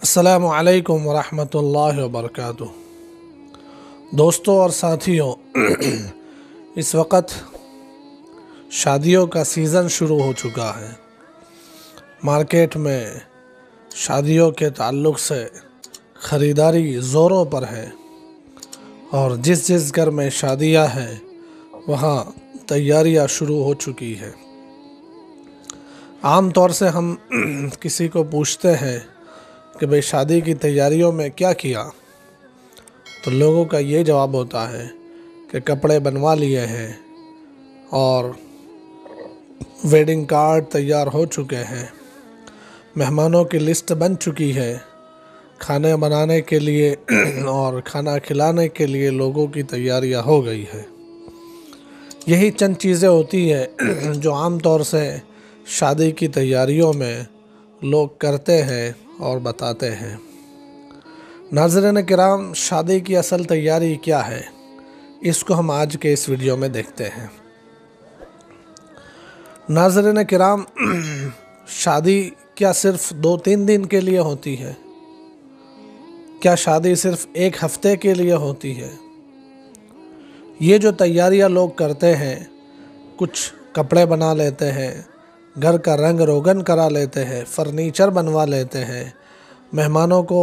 अस्सलामु अलैकुम वरहमतुल्लाहि वबरकातुह। दोस्तों और साथियों, इस वक्त शादियों का सीज़न शुरू हो चुका है। मार्केट में शादियों के ताल्लुक़ से ख़रीदारी ज़ोरों पर है और जिस जिस घर में शादियां हैं वहाँ तैयारियां शुरू हो चुकी है। आम तौर से हम किसी को पूछते हैं कि भाई शादी की तैयारियों में क्या किया, तो लोगों का ये जवाब होता है कि कपड़े बनवा लिए हैं और वेडिंग कार्ड तैयार हो चुके हैं, मेहमानों की लिस्ट बन चुकी है, खाने बनाने के लिए और खाना खिलाने के लिए लोगों की तैयारियां हो गई है। यही चंद चीज़ें होती है जो आम तौर से शादी की तैयारियों में लोग करते हैं और बताते हैं। नाज़रीन किराम, शादी की असल तैयारी क्या है, इसको हम आज के इस वीडियो में देखते हैं। नाज़रीन किराम, शादी क्या सिर्फ 2-3 दिन के लिए होती है? क्या शादी सिर्फ एक हफ्ते के लिए होती है? ये जो तैयारियां लोग करते हैं, कुछ कपड़े बना लेते हैं, घर का रंग रोगन करा लेते हैं, फर्नीचर बनवा लेते हैं, मेहमानों को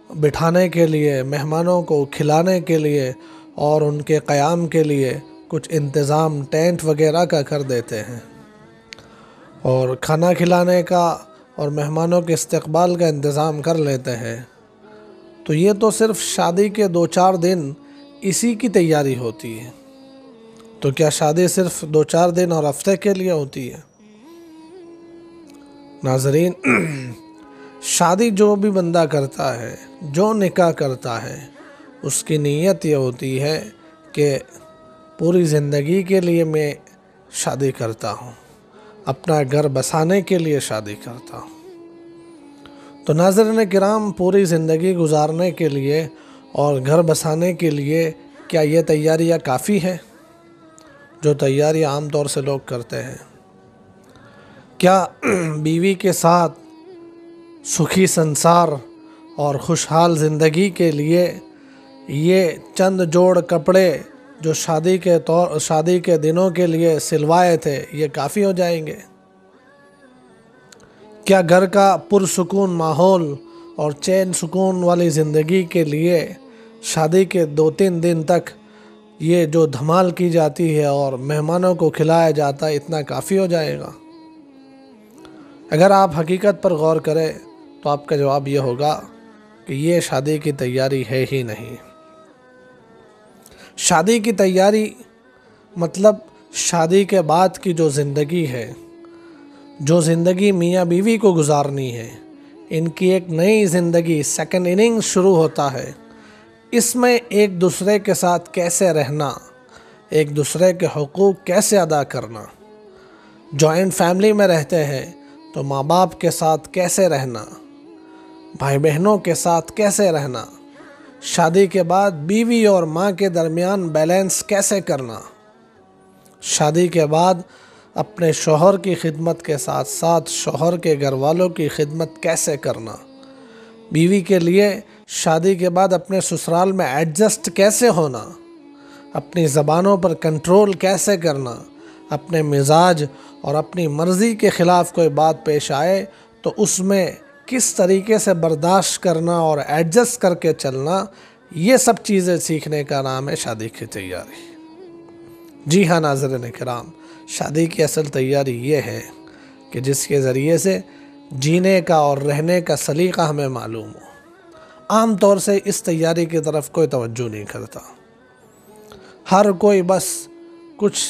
बिठाने के लिए, मेहमानों को खिलाने के लिए और उनके क़याम के लिए कुछ इंतज़ाम टेंट वगैरह का कर देते हैं और खाना खिलाने का और मेहमानों के इस्तकबाल का इंतज़ाम कर लेते हैं। तो ये तो सिर्फ शादी के 2-4 दिन इसी की तैयारी होती है। तो क्या शादी सिर्फ 2-4 दिन और हफ्ते के लिए होती है? नाज़रीन, शादी जो भी बंदा करता है, जो निकाह करता है, उसकी नीयत ये होती है कि पूरी ज़िंदगी के लिए मैं शादी करता हूँ, अपना घर बसाने के लिए शादी करता हूँ। तो नाज़रीन किराम, पूरी ज़िंदगी गुजारने के लिए और घर बसाने के लिए क्या ये तैयारियाँ काफ़ी है जो तैयारियाँ आम तौर से लोग करते हैं? क्या बीवी के साथ सुखी संसार और खुशहाल ज़िंदगी के लिए ये चंद जोड़ कपड़े जो शादी के दिनों के लिए सिलवाए थे, ये काफ़ी हो जाएंगे? क्या घर का पुरसुकून माहौल और चैन सुकून वाली ज़िंदगी के लिए शादी के 2-3 दिन तक ये जो धमाल की जाती है और मेहमानों को खिलाया जाता है, इतना काफ़ी हो जाएगा? अगर आप हकीकत पर गौर करें तो आपका जवाब ये होगा कि ये शादी की तैयारी है ही नहीं। शादी की तैयारी मतलब शादी के बाद की जो ज़िंदगी है, जो ज़िंदगी मियाँ बीवी को गुजारनी है, इनकी एक नई ज़िंदगी, सेकंड इनिंग्स शुरू होता है। इसमें एक दूसरे के साथ कैसे रहना, एक दूसरे के हुकूक कैसे अदा करना, जॉइंट फैमिली में रहते हैं तो माँ बाप के साथ कैसे रहना, भाई बहनों के साथ कैसे रहना, शादी के बाद बीवी और माँ के दरमियान बैलेंस कैसे करना, शादी के बाद अपने शौहर की खिदमत के साथ साथ शौहर के घर वालों की खिदमत कैसे करना, बीवी के लिए शादी के बाद अपने ससुराल में एडजस्ट कैसे होना, अपनी ज़बानों पर कंट्रोल कैसे करना, अपने मिजाज और अपनी मर्ज़ी के ख़िलाफ़ कोई बात पेश आए तो उसमें किस तरीके से बर्दाश्त करना और एडजस्ट करके चलना, ये सब चीज़ें सीखने का नाम है शादी की तैयारी। जी हाँ नाज़रीन किराम, शादी की असल तैयारी ये है कि जिसके ज़रिए से जीने का और रहने का सलीक़ा हमें मालूम हो। आम तौर से इस तैयारी की तरफ कोई तवज्जो नहीं करता। हर कोई बस कुछ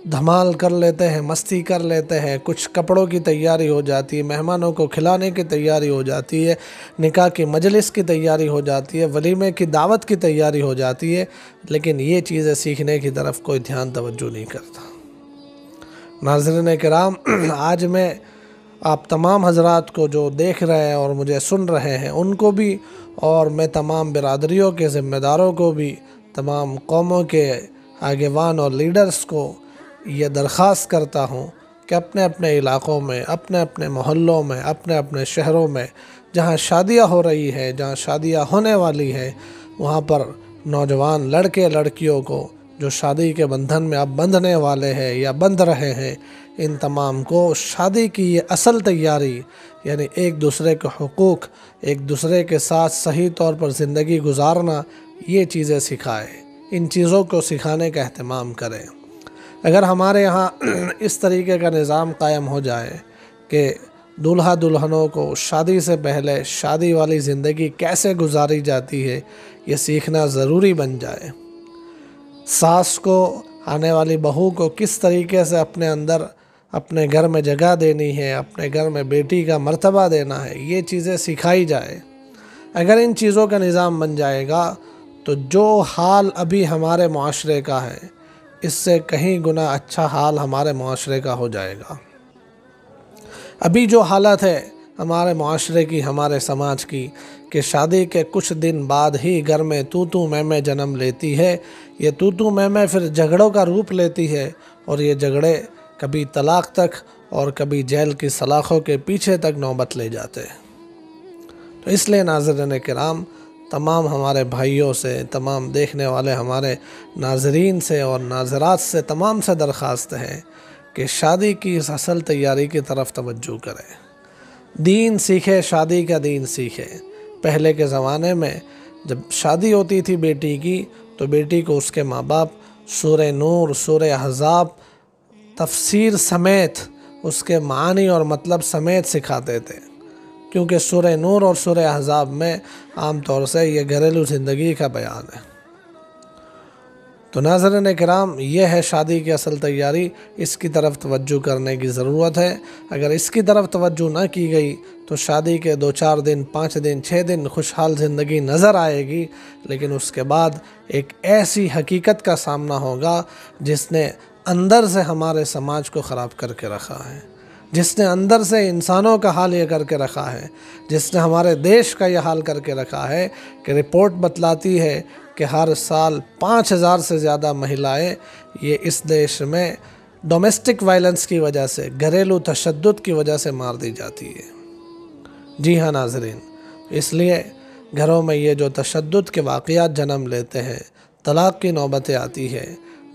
धमाल कर लेते हैं, मस्ती कर लेते हैं, कुछ कपड़ों की तैयारी हो जाती है, मेहमानों को खिलाने की तैयारी हो जाती है, निकाह की मजलिस की तैयारी हो जाती है, वलीमे की दावत की तैयारी हो जाती है, लेकिन ये चीज़ें सीखने की तरफ कोई ध्यान तवज्जो नहीं करता। नाज़रीन किराम, आज मैं आप तमाम हज़रात को जो देख रहे हैं और मुझे सुन रहे हैं उनको भी, और मैं तमाम बिरादरियों के ज़िम्मेदारों को भी, तमाम कौमों के आगेवान और लीडर्स को ये दरख्वास्त करता हूँ कि अपने अपने इलाक़ों में, अपने अपने मोहल्लों में, अपने अपने शहरों में جہاں شادیاں ہو رہی ہے، جہاں شادیاں ہونے والی ہے، وہاں پر نوجوان لڑکے لڑکیوں کو جو شادی کے بندھن میں اب بندھنے والے ہیں یا بندھ رہے ہیں، ان تمام کو شادی کی یہ اصل تیاری، یعنی ایک دوسرے کے حقوق، ایک دوسرے کے ساتھ صحیح طور پر زندگی گزارنا، یہ چیزیں سکھائے، ان چیزوں کو سکھانے کا اہتمام کریں۔ اگر ہمارے یہاں اس طریقے کا نظام قائم ہو جائے کہ دولہا دلہنوں کو شادی سے پہلے شادی والی زندگی کیسے گزاری جاتی ہے یہ سیکھنا ضروری بن جائے، ساس کو، آنے والی بہو کو کس طریقے سے اپنے اندر اپنے گھر میں جگہ دینی ہے، اپنے گھر میں بیٹی کا مرتبہ دینا ہے، یہ چیزیں سکھائی جائے۔ اگر ان چیزوں کا نظام بن جائے گا تو جو حال ابھی ہمارے معاشرے کا ہے اس سے کہیں گنا اچھا حال ہمارے معاشرے کا ہو جائے گا۔ ابھی جو حالت ہے ہمارے معاشرے کی، ہمارے سماج کی، کہ شادی کے کچھ دن بعد ہی گھر میں تو میں جنم لیتی ہے، یہ تو میں پھر جھگڑوں کا روپ لیتی ہے، اور یہ جھگڑے کبھی طلاق تک اور کبھی جیل کی سلاخوں کے پیچھے تک نوبت لے جاتے ہیں۔ تو اس لیے ناظرین کرام، تمام ہمارے بھائیوں سے، تمام دیکھنے والے ہمارے ناظرین سے اور ناظرات سے، تمام سے درخواست ہے کہ شادی کی اس اصل تیاری کی طرف توجہ کریں، دین سیکھے، شادی کا دین سیکھے۔ پہلے کے زمانے میں جب شادی ہوتی تھی بیٹی کی تو بیٹی کو اس کے ماں باپ سورہ نور، سورہ احزاب تفسیر سمیت، اس کے معنی اور مطلب سمیت سکھاتے تھے، کیونکہ سورہ نور اور سورہ احزاب میں عام طور سے یہ گھریلو زندگی کا بیان ہے۔ تو ناظرین کرام، یہ ہے شادی کی اصل تیاری، اس کی طرف توجہ کرنے کی ضرورت ہے۔ اگر اس کی طرف توجہ نہ کی گئی تو شادی کے 2-4 دن، 5 دن، 6 دن خوشحال زندگی نظر آئے گی، لیکن اس کے بعد ایک ایسی حقیقت کا سامنا ہوگا جس نے اندر سے ہمارے سماج کو خراب کر کے رکھا ہے، جس نے اندر سے انسانوں کا حال یہ کر کے رکھا ہے، جس نے ہمارے دیش کا یہ حال کر کے رکھا ہے کہ رپورٹ بتلاتی ہے کہ ہر سال 5000 سے زیادہ مہیلائیں یہ اس دیش میں ڈومیسٹک وائلنس کی وجہ سے، گھریلو تشدد کی وجہ سے مار دی جاتی ہے۔ جی ہاں ناظرین، اس لیے گھروں میں یہ جو تشدد کے واقعات جنم لیتے ہیں، طلاق کی نوبتیں آتی ہے،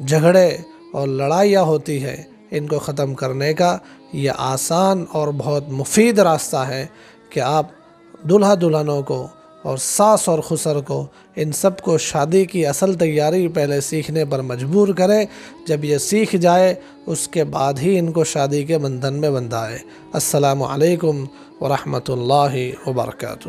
جھگڑے اور لڑائیاں ہوتی ہے، ان کو ختم کرنے کا یہ آسان اور بہت مفید راستہ ہے کہ آپ دلہا دلہنوں کو اور ساس اور خسر کو، ان سب کو شادی کی اصل تیاری پہلے سیکھنے پر مجبور کریں۔ جب یہ سیکھ جائے اس کے بعد ہی ان کو شادی کے بندھن میں بندھائے۔ السلام علیکم ورحمۃ اللہ وبرکاتہ۔